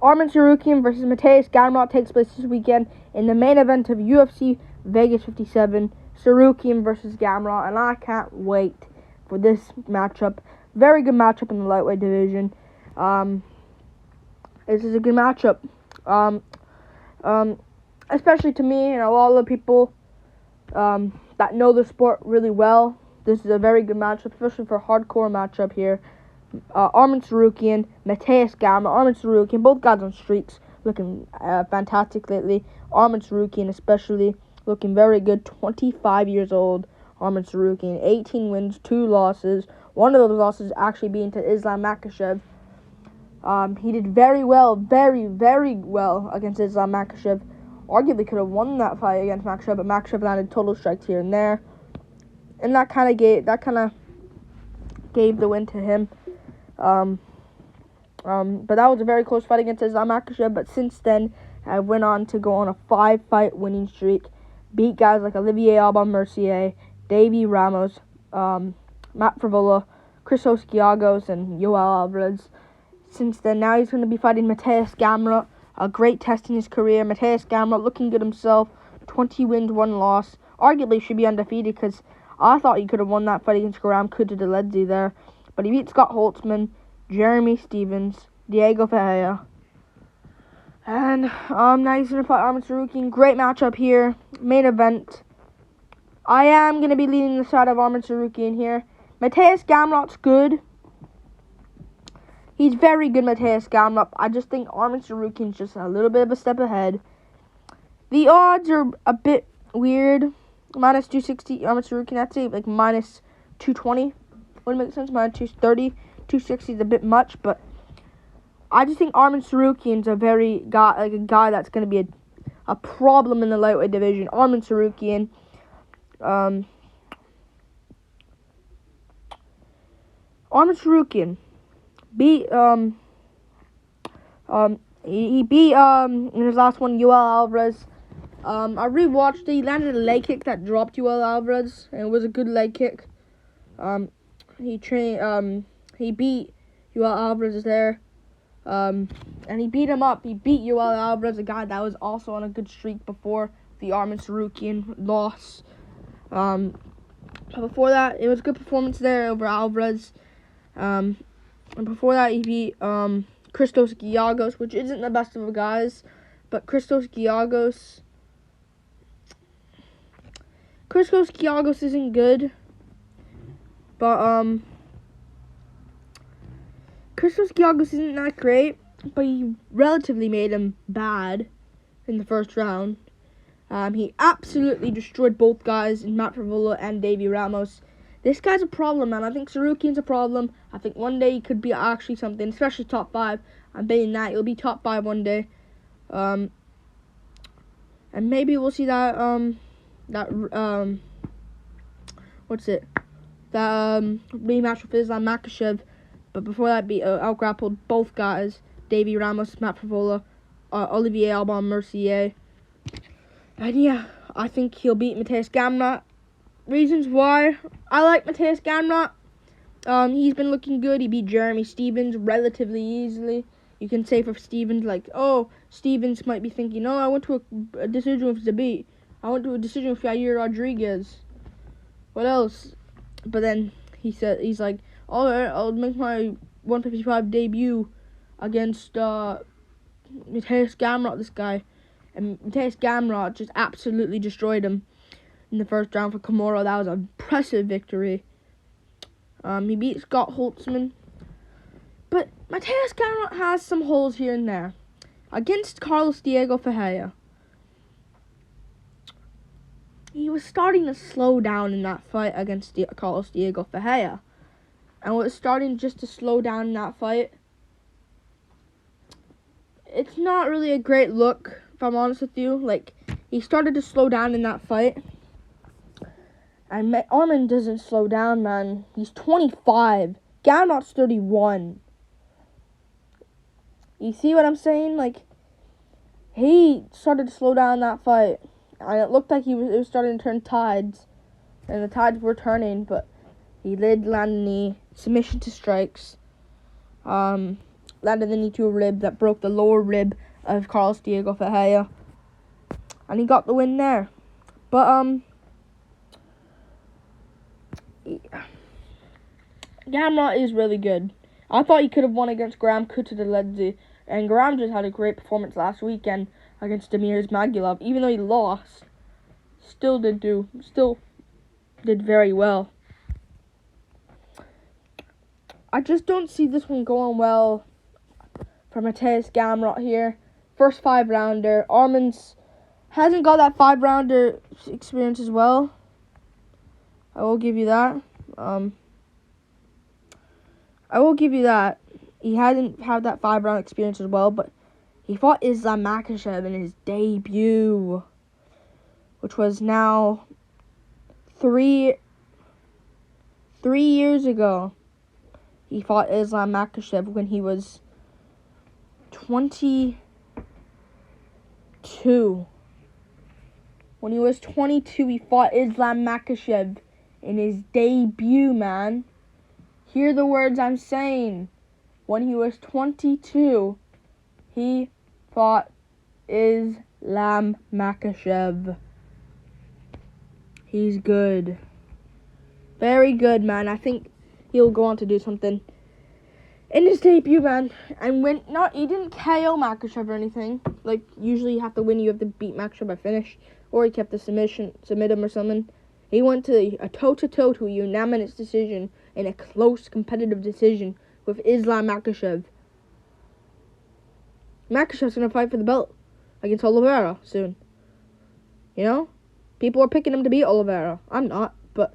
Arman Tsarukyan versus Mateusz Gamrot takes place this weekend in the main event of UFC Vegas 57. Tsarukyan versus Gamrot, and I can't wait for this matchup. Very good matchup in the lightweight division. This is a good matchup. Especially to me and a lot of the people that know the sport really well. This is a very good matchup, especially for a hardcore matchup here. Arman Tsarukyan, Mateusz Gamrot. Arman Tsarukyan, both guys on streaks, looking fantastic lately. Arman Tsarukyan especially looking very good. 25 years old. Arman Tsarukyan, 18 wins, 2 losses. One of those losses actually being to Islam Makhachev. He did very well, very well against Islam Makhachev. Arguably could have won that fight against Makhachev, but Makhachev landed total strikes here and there, and that kind of gave the win to him. But that was a very close fight against Islam Makhachev. But since then, I went on to go on a 5-fight winning streak, beat guys like Olivier Aubin-Mercier, Davey Ramos, Matt Frevola, Christos Giagos, and Yoel Alvarez. Since then, now he's going to be fighting Mateusz Gamrot. A great test in his career. Mateusz Gamrot looking good himself. 20 wins, 1 loss. Arguably should be undefeated because I thought he could have won that fight against Graham Kutadzeledze there. But he beat Scott Holtzman, Jeremy Stevens, Diego Ferreira. And now he's going to fight Arman Tsarukyan. Great matchup here. Main event. I am going to be leading the side of Arman Tsarukyan here. Mateusz Gamrot's good. He's very good, Mateusz Gamrot. I just think Arman Tsarukyan's just a little bit of a step ahead. The odds are a bit weird. Minus 260, Arman Tsarukyan, I'd say like minus 220. Wouldn't make sense. Minus 230. 260 is a bit much, but I just think Arman Tsarukyan's a guy that's going to be a problem in the lightweight division. Arman Tsarukyan. Arman Tsarukyan beat he beat in his last one Yoel Alvarez. I rewatched it. He landed a leg kick that dropped Yoel Alvarez, and it was a good leg kick. He beat Yoel Alvarez there. And he beat him up. He beat Yoel Alvarez, a guy that was also on a good streak before the Arman Tsarukyan loss. But before that, it was a good performance there over Alvarez. And before that, he beat Christos Giagos, which isn't the best of the guys, but Christos Giagos isn't good. But Christos Giagos isn't that great, but he relatively made him bad in the first round. He absolutely destroyed both guys, in Matt Frevola and Davey Ramos. This guy's a problem, man. I think Tsarukyan's a problem. I think one day he could be actually something, especially top 5. I'm betting that he'll be top 5 one day. And maybe we'll see that rematch with Islam Makhachev. But before that, out-grappled both guys, Davey Ramos, Matt Frevola, Olivier Aubin-Mercier. And yeah, I think he'll beat Mateusz Gamrot. Reasons why I like Mateusz Gamrot. He's been looking good. He beat Jeremy Stevens relatively easily. You can say for Stevens, like, oh, Stevens might be thinking, I went to a decision with Zabit. I went to a decision with Yair Rodriguez. What else? But then he's like, all right, I'll make my 155 debut against Mateusz Gamrot, this guy. And Mateusz Gamrot just absolutely destroyed him in the first round for Komoro. That was an impressive victory. He beat Scott Holtzman. But Mateusz Gamrot has some holes here and there. Against Carlos Diego Ferreira, he was starting to slow down in that fight against Carlos Diego Ferreira. And was starting just to slow down in that fight. It's not really a great look, if I'm honest with you. Like, he started to slow down in that fight. And Arman doesn't slow down, man. He's 25. Gamrot's 31. You see what I'm saying? Like, he started to slow down that fight. And it looked like it was starting to turn tides. And the tides were turning, but he did land a knee. Submission to strikes. landed the knee to a rib that broke the lower rib of Carlos Diego Ferreira. And he got the win there. But, Gamrot is really good. I thought he could have won against Graham Kutateladze, and Graham just had a great performance last weekend against Damir Ismagulov. Even though he lost, still did very well. I just don't see this one going well for Mateusz Gamrot here. First 5-rounder. Arman hasn't got that 5-rounder experience as well. I will give you that. I will give you that. He hasn't had that 5-round experience as well, but he fought Islam Makhachev in his debut, which was now 3 years ago. He fought Islam Makhachev when he was 22. When he was 22, he fought Islam Makhachev in his debut, man. Hear the words I'm saying. When he was 22, he fought Islam Makhachev. He's good. Very good, man. I think he'll go on to do something in his debut, man. And he didn't KO Makhachev or anything. Like, usually you have to win, you have to beat Makhachev by finish. Or he kept the submit him or something. He went to a toe-to-toe to a unanimous decision in a close competitive decision with Islam Makhachev. Makhachev's going to fight for the belt against Oliveira soon. You know? People are picking him to beat Oliveira. I'm not, but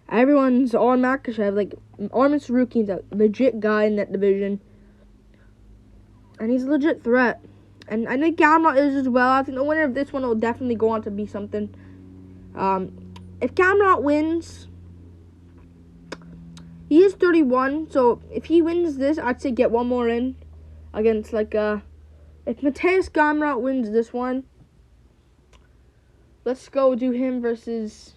everyone's on Makhachev. Like, Arman Tsarukyan's a legit guy in that division. And he's a legit threat. And I think Gamrot is as well. I think the winner of this one will definitely go on to be something. If Gamrot wins, he is 31. So if he wins this, I'd say get one more in against if Mateusz Gamrot wins this one, let's go do him versus.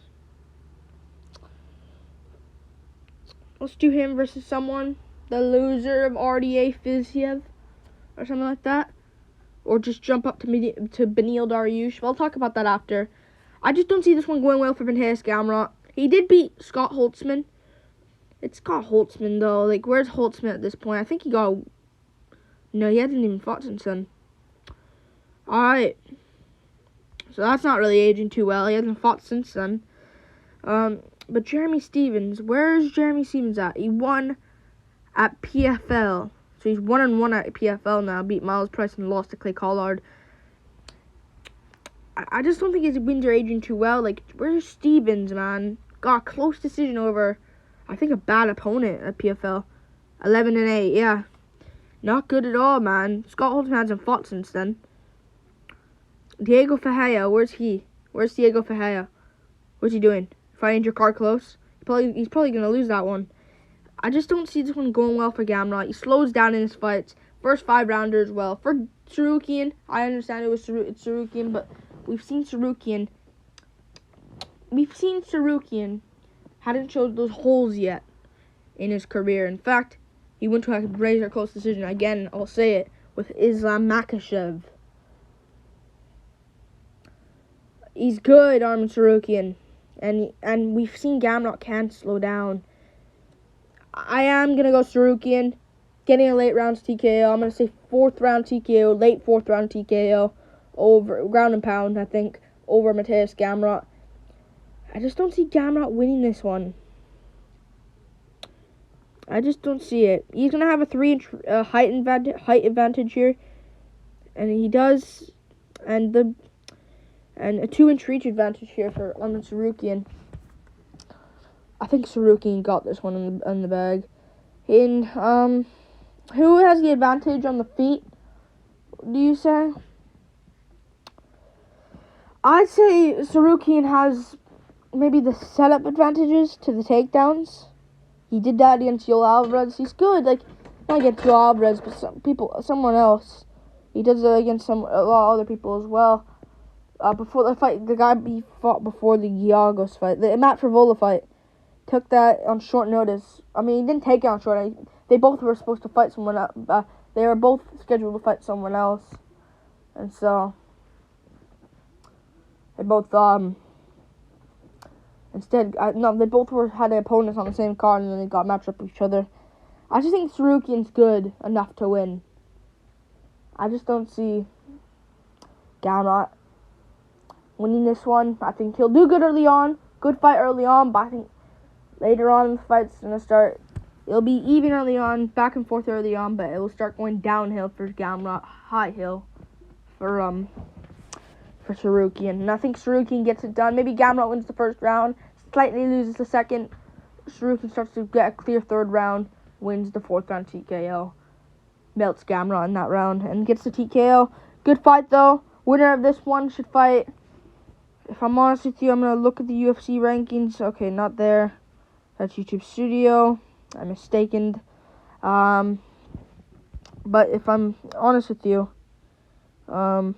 Let's do him versus someone, the loser of RDA Fiziev or something like that. Or just jump up to Beneil Dariush. We'll talk about that after. I just don't see this one going well for Mateusz Gamrot. He did beat Scott Holtzman. It's Scott Holtzman, though. Like, where's Holtzman at this point? I think he got. No, he hasn't even fought since then. Alright. So that's not really aging too well. He hasn't fought since then. But Jeremy Stephens. Where's Jeremy Stephens at? He won at PFL. So he's 1-1 at PFL now. Beat Miles Price and lost to Clay Collard. I just don't think his wins are aging too well. Like, where's Stephens, man? Got a close decision over, I think, a bad opponent at PFL. 11-8, yeah. Not good at all, man. Scott Holtzman hasn't fought since then. Diego Ferreira, where's he? Where's Diego Ferreira? What's he doing? Fighting your car close? He's probably going to lose that one. I just don't see this one going well for Gamrot. He slows down in his fights. First 5-rounder as well. For Tsarukyan, I understand it's Tsarukyan, but we've seen Tsarukyan hadn't showed those holes yet in his career. In fact, he went to a razor close decision again, I'll say it, with Islam Makhachev. He's good, Arman Tsarukyan. And we've seen Gamrot can slow down. I am going to go Tsarukyan, getting a late round TKO. I'm going to say 4th round TKO, late 4th round TKO, over ground and pound, I think, over Mateusz Gamrot. I just don't see Gamrot winning this one. I just don't see it. He's going to have a 3-inch height advantage here, and he does, and a 2-inch reach advantage here for Arman Tsarukyan. I think Tsarukyan got this one in the bag. Who has the advantage on the feet, do you say? I'd say Tsarukyan has maybe the setup advantages to the takedowns. He did that against Yoel Alvarez. He's good, like, not against Yoel Alvarez, but someone else. He does it against a lot of other people as well. Before the fight, the guy he fought before the Giagos fight, the Matt Frivola fight, took that on short notice. I mean, he didn't take it on short notice. they both were supposed to fight someone else. They were both scheduled to fight someone else, and so they both instead no, they both had their opponents on the same card, and then they got matched up with each other. I just think Tsarukyan's good enough to win. I just don't see Gamrot winning this one. I think he'll do good early on. Good fight early on, but I think later on the fight's going to start. It'll be even early on, back and forth early on, but it will start going downhill for Gamrot, high hill for Tsarukyan. And I think Tsarukyan gets it done. Maybe Gamrot wins the first round, slightly loses the second. Tsarukyan starts to get a clear third round, wins the fourth round TKO. Melts Gamrot in that round and gets the TKO. Good fight though. Winner of this one should fight. If I'm honest with you, I'm going to look at the UFC rankings. Okay, not there. That's YouTube Studio. I'm mistaken. But if I'm honest with you, the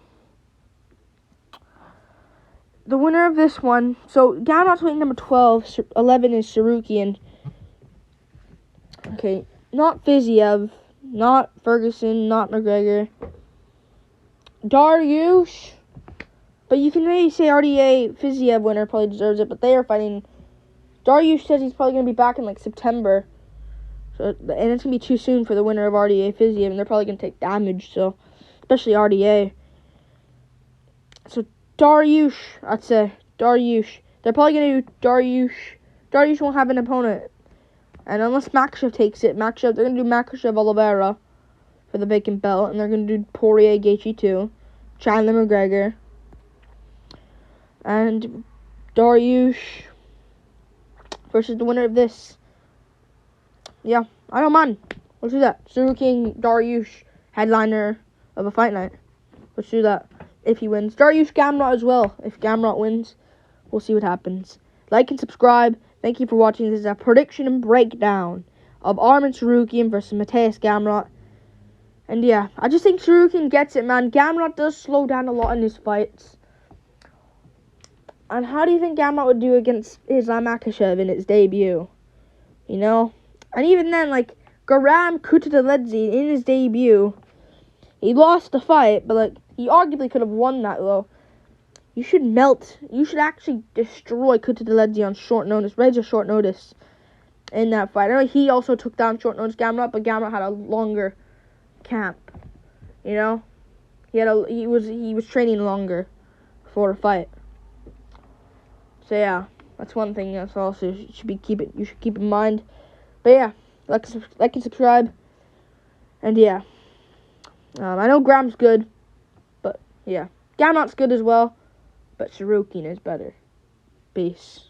winner of this one, so Gamrot's weight number 12, 11 is Tsarukyan. Okay, not Fiziev, not Ferguson, not McGregor. Dariush. But you can maybe say RDA Fiziev winner probably deserves it, but they are fighting. Dariush says he's probably going to be back in like September. So, and it's going to be too soon for the winner of RDA Fiziev, and they're probably going to take damage, so especially RDA. So Dariush, I'd say. Dariush. They're probably going to do Dariush. Dariush won't have an opponent. And unless Makhachev takes it, they're going to do Makhachev Oliveira for the vacant belt, and they're going to do Poirier Gaethje too. Chandler McGregor. And Dariush versus the winner of this. Yeah, I don't mind. Let's do that. Tsarukyan, Dariush, headliner of a fight night. Let's do that. If he wins. Dariush Gamrot as well. If Gamrot wins, we'll see what happens. Like and subscribe. Thank you for watching. This is a prediction and breakdown of Arman Tsarukyan versus Mateusz Gamrot. And yeah, I just think Tsarukyan gets it, man. Gamrot does slow down a lot in his fights. And how do you think Gamrot would do against Islam Makhachev in its debut? You know? And even then, like, Garam Kutateledze in his debut, he lost the fight, but, like, he arguably could have won that, though. You should actually destroy Kutateledze on short notice, razor short notice in that fight. I know he also took down short notice Gamrot, but Gamrot had a longer camp, you know? He was training longer for a fight. So yeah, that's one thing that's also you should keep in mind. But yeah, like and subscribe. And yeah, I know Graham's good, but yeah, Gamrot's good as well, but Tsarukyan is better. Peace.